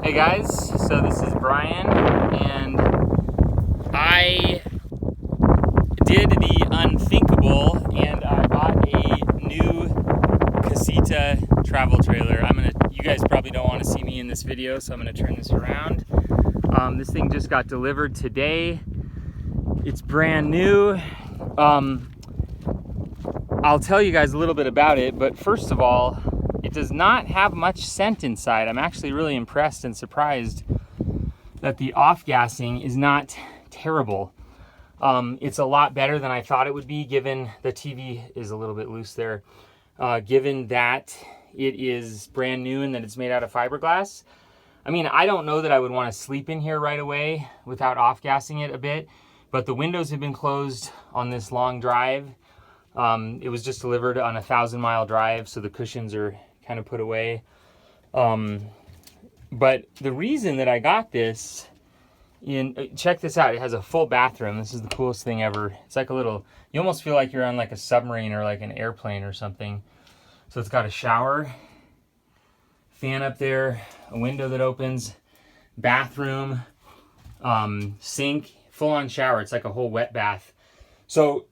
Hey guys, so this is Brian, and I did the unthinkable and I bought a new casita travel trailer. You guys probably don't want to see me in this video, so I'm gonna turn this around. This thing just got delivered today. It's brand new. I'll tell you guys a little bit about it, but first of all, it does not have much scent inside. I'm actually really impressed and surprised that the off-gassing is not terrible. It's a lot better than I thought it would be, given the TV is a little bit loose there. Given that it is brand new and that it's made out of fiberglass. I mean, I don't know that I would want to sleep in here right away without off-gassing it a bit, but the windows have been closed on this long drive. It was just delivered on a 1,000-mile drive, so the cushions are kind of put away. But the reason that I got this, check this out, it has a full bathroom. This is the coolest thing ever. It's like you almost feel like you're on like a submarine or like an airplane or something. So it's got a shower, fan up there, a window that opens, bathroom, sink, full-on shower. It's like a whole wet bath. So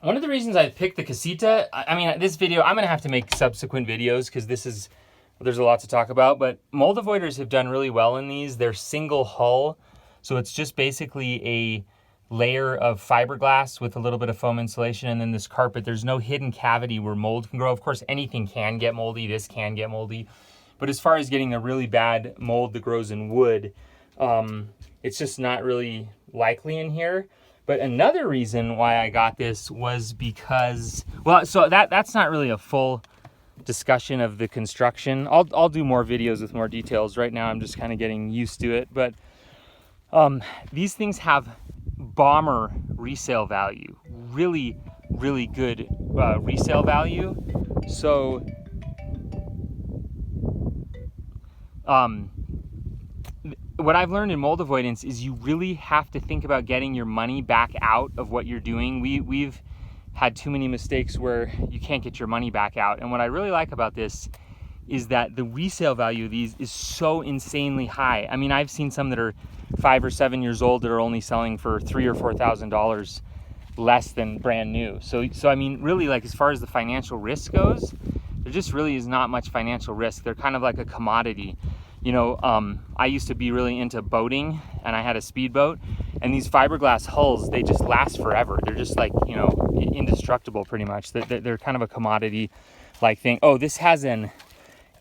one of the reasons I picked the casita, I mean, this video, I'm going to have to make subsequent videos because there's a lot to talk about, but mold avoiders have done really well in these. They're single hull, so it's just basically a layer of fiberglass with a little bit of foam insulation and then this carpet. There's no hidden cavity where mold can grow. Of course, anything can get moldy. This can get moldy. But as far as getting a really bad mold that grows in wood, it's just not really likely in here. But another reason why I got this was because, well, so that's not really a full discussion of the construction. I'll do more videos with more details. Right now I'm just kind of getting used to it. But these things have bomber resale value, really, really good resale value. So what I've learned in mold avoidance is you really have to think about getting your money back out of what you're doing. We've had too many mistakes where you can't get your money back out. And what I really like about this is that the resale value of these is so insanely high. I mean, I've seen some that are 5 or 7 years old that are only selling for $3,000 or $4,000 less than brand new. So I mean, really, like, as far as the financial risk goes, there just really is not much financial risk. They're kind of like a commodity. You know, I used to be really into boating, and I had a speedboat, and these fiberglass hulls, they just last forever. They're just like, you know, indestructible pretty much. They're kind of a commodity-like thing. Oh, this has an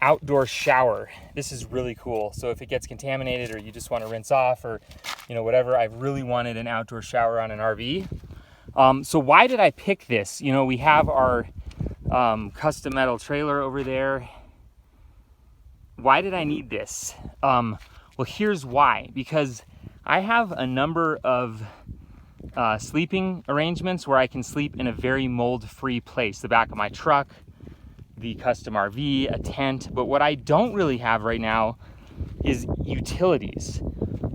outdoor shower. This is really cool. So if it gets contaminated or you just want to rinse off or, you know, whatever, I've really wanted an outdoor shower on an RV. So why did I pick this? You know, we have our custom metal trailer over there. Why did I need this? Well, here's why. Because I have a number of sleeping arrangements where I can sleep in a very mold-free place. The back of my truck, the custom RV, a tent. But what I don't really have right now is utilities.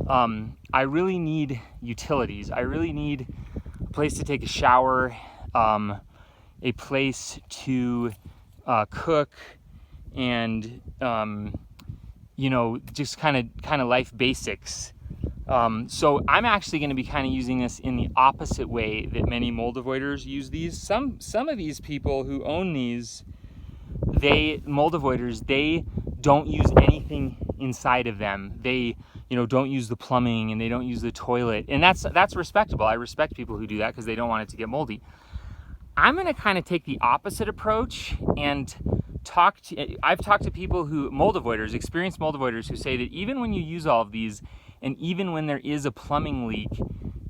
I really need utilities. I really need a place to take a shower, a place to cook, and you know, just kind of life basics. So I'm actually going to be kind of using this in the opposite way that many mold avoiders use these. Some of these people who own these, mold avoiders, they don't use anything inside of them. They, you know, don't use the plumbing and they don't use the toilet, and that's respectable. I respect people who do that because they don't want it to get moldy. I'm going to kind of take the opposite approach and I've talked to people mold avoiders, experienced mold avoiders, who say that even when you use all of these, and even when there is a plumbing leak,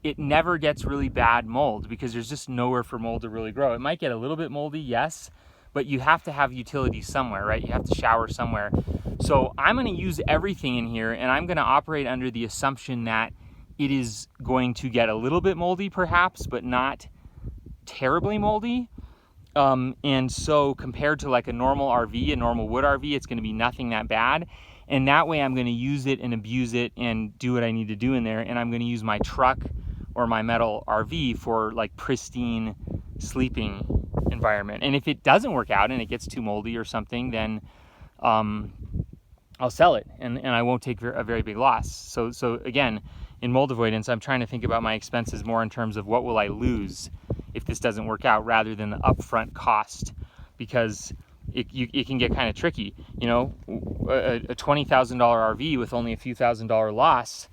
it never gets really bad mold because there's just nowhere for mold to really grow. It might get a little bit moldy, yes, but you have to have utilities somewhere, right? You have to shower somewhere. So I'm going to use everything in here, and I'm going to operate under the assumption that it is going to get a little bit moldy perhaps, but not terribly moldy. And so compared to like a normal RV, a normal wood RV, it's going to be nothing that bad. And that way I'm going to use it and abuse it and do what I need to do in there. And I'm going to use my truck or my metal RV for like pristine sleeping environment. And if it doesn't work out and it gets too moldy or something, then I'll sell it and I won't take a very big loss. So again, in mold avoidance, I'm trying to think about my expenses more in terms of what will I lose if this doesn't work out, rather than the upfront cost, because it can get kind of tricky. You know, a $20,000 RV with only a few $1,000s loss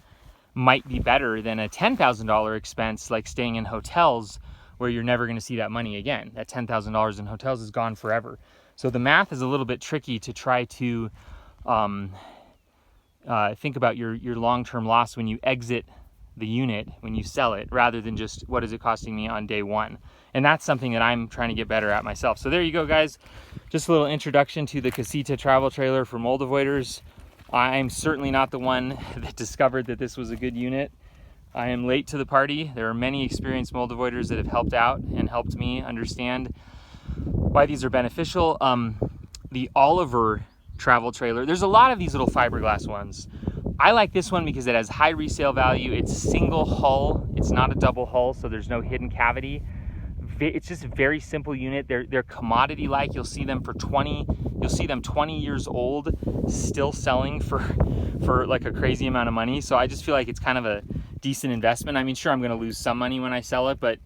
might be better than a $10,000 expense, like staying in hotels where you're never going to see that money again. That $10,000 in hotels is gone forever. So the math is a little bit tricky to try to think about your long-term loss when you exit the unit, when you sell it, rather than just what is it costing me on day one. And that's something that I'm trying to get better at myself. So there you go, guys. Just a little introduction to the Casita travel trailer for mold avoiders. I'm certainly not the one that discovered that this was a good unit. I am late to the party. There are many experienced mold avoiders that have helped out and helped me understand why these are beneficial. The Oliver travel trailer, there's a lot of these little fiberglass ones. I like this one because it has high resale value. It's single hull. It's not a double hull, so there's no hidden cavity. It's just a very simple unit. They're commodity-like. You'll see them 20 years old, still selling for like a crazy amount of money. So I just feel like it's kind of a decent investment. I mean, sure, I'm going to lose some money when I sell it, but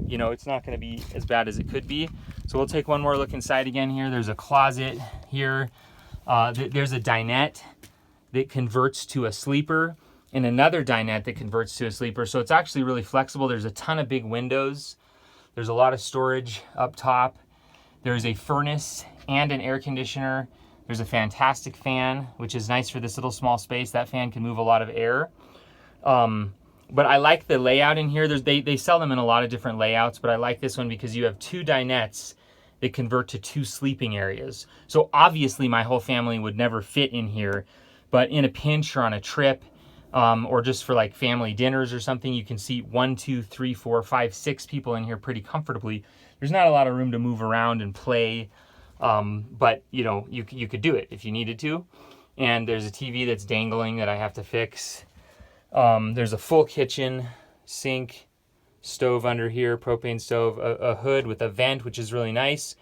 you know, it's not going to be as bad as it could be. So we'll take one more look inside again here. There's a closet here. There's a dinette that converts to a sleeper, and another dinette that converts to a sleeper. So it's actually really flexible. There's a ton of big windows. There's a lot of storage up top. There's a furnace and an air conditioner. There's a fantastic fan, which is nice for this little small space. That fan can move a lot of air. But I like the layout in here. They sell them in a lot of different layouts, but I like this one because you have two dinettes that convert to two sleeping areas. So obviously my whole family would never fit in here, but in a pinch or on a trip, or just for like family dinners or something, you can seat 1, 2, 3, 4, 5, 6 people in here pretty comfortably. There's not a lot of room to move around and play, but you know, you could do it if you needed to. And there's a TV that's dangling that I have to fix. There's a full kitchen, sink, stove under here, propane stove, a hood with a vent, which is really nice.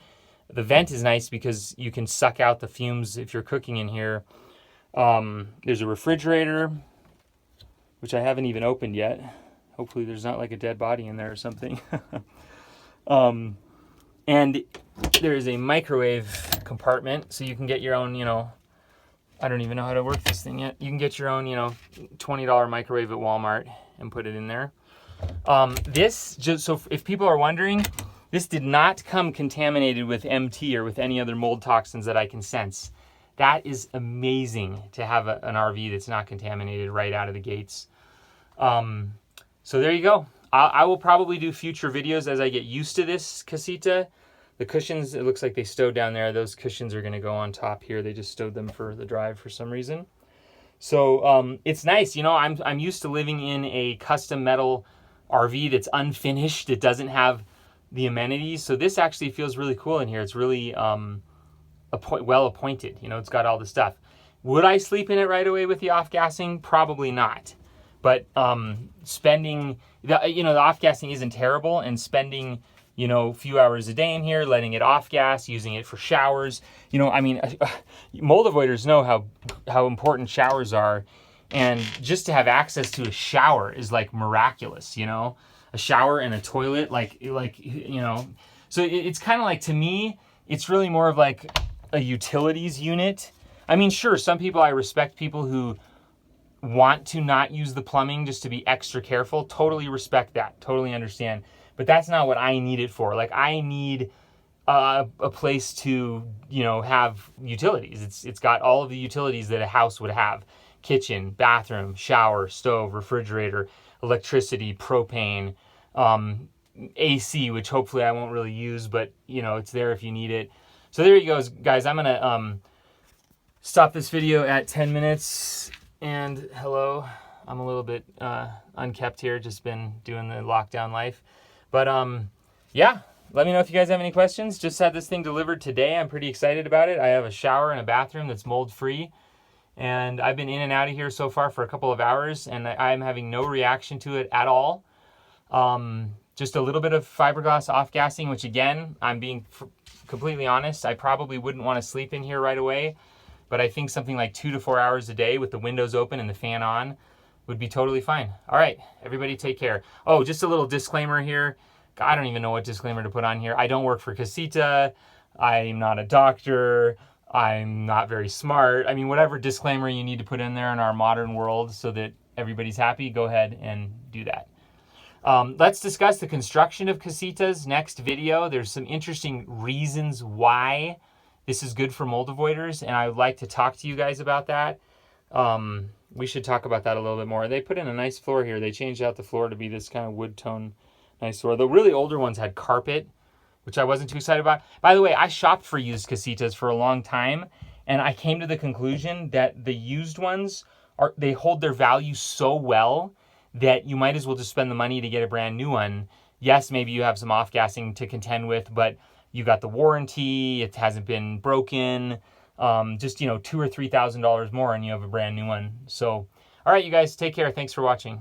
The vent is nice because you can suck out the fumes if you're cooking in here. There's a refrigerator, which I haven't even opened yet. Hopefully there's not like a dead body in there or something. And there is a microwave compartment, so you can get your own, you know, I don't even know how to work this thing yet. You can get your own, you know, $20 microwave at Walmart and put it in there. This, just so if people are wondering, this did not come contaminated with MT or with any other mold toxins that I can sense. That is amazing to have an RV that's not contaminated right out of the gates. So there you go. I will probably do future videos as I get used to this casita. The cushions, it looks like they stowed down there. Those cushions are going to go on top here. They just stowed them for the drive for some reason. So it's nice. You know, I'm used to living in a custom metal RV that's unfinished. It doesn't have the amenities. So this actually feels really cool in here. It's really well appointed. You know, it's got all the stuff. Would I sleep in it right away with the off-gassing? Probably not. But spending, the off-gassing isn't terrible, and spending, you know, a few hours a day in here, letting it off-gas, using it for showers. You know, I mean, mold avoiders know how important showers are, and just to have access to a shower is like miraculous, you know? A shower and a toilet, like you know. So it's kind of like, to me, it's really more of like a utilities unit. I mean, sure, some people, I respect people who want to not use the plumbing just to be extra careful. Totally respect that. Totally understand. But that's not what I need it for. Like, I need a place to, you know, have utilities. It's got all of the utilities that a house would have. Kitchen, bathroom, shower, stove, refrigerator, electricity, propane, AC, which hopefully I won't really use, but, you know, it's there if you need it. So there you go, guys. I'm going to stop this video at 10 minutes. And hello, I'm a little bit unkept here, just been doing the lockdown life. But yeah, let me know if you guys have any questions. Just had this thing delivered today. I'm pretty excited about it. I have a shower and a bathroom that's mold free. And I've been in and out of here so far for a couple of hours, and I'm having no reaction to it at all. Just a little bit of fiberglass off-gassing, which again, I'm being completely honest, I probably wouldn't want to sleep in here right away. but I think something like 2 to 4 hours a day with the windows open and the fan on would be totally fine. All right, everybody take care. Oh, just a little disclaimer here. I don't even know what disclaimer to put on here. I don't work for Casita. I'm not a doctor. I'm not very smart. I mean, whatever disclaimer you need to put in there in our modern world so that everybody's happy, go ahead and do that. Let's discuss the construction of casitas next video. There's some interesting reasons why this is good for mold avoiders, and I would like to talk to you guys about that. We should talk about that a little bit more. They put in a nice floor here. They changed out the floor to be this kind of wood tone nice floor. The really older ones had carpet, which I wasn't too excited about. By the way, I shopped for used casitas for a long time, and I came to the conclusion that the used ones, they hold their value so well that you might as well just spend the money to get a brand new one. Yes, maybe you have some off-gassing to contend with, but you got the warranty, it hasn't been broken, just, $2,000 or $3,000 more and you have a brand new one. So, all right, you guys, take care. Thanks for watching.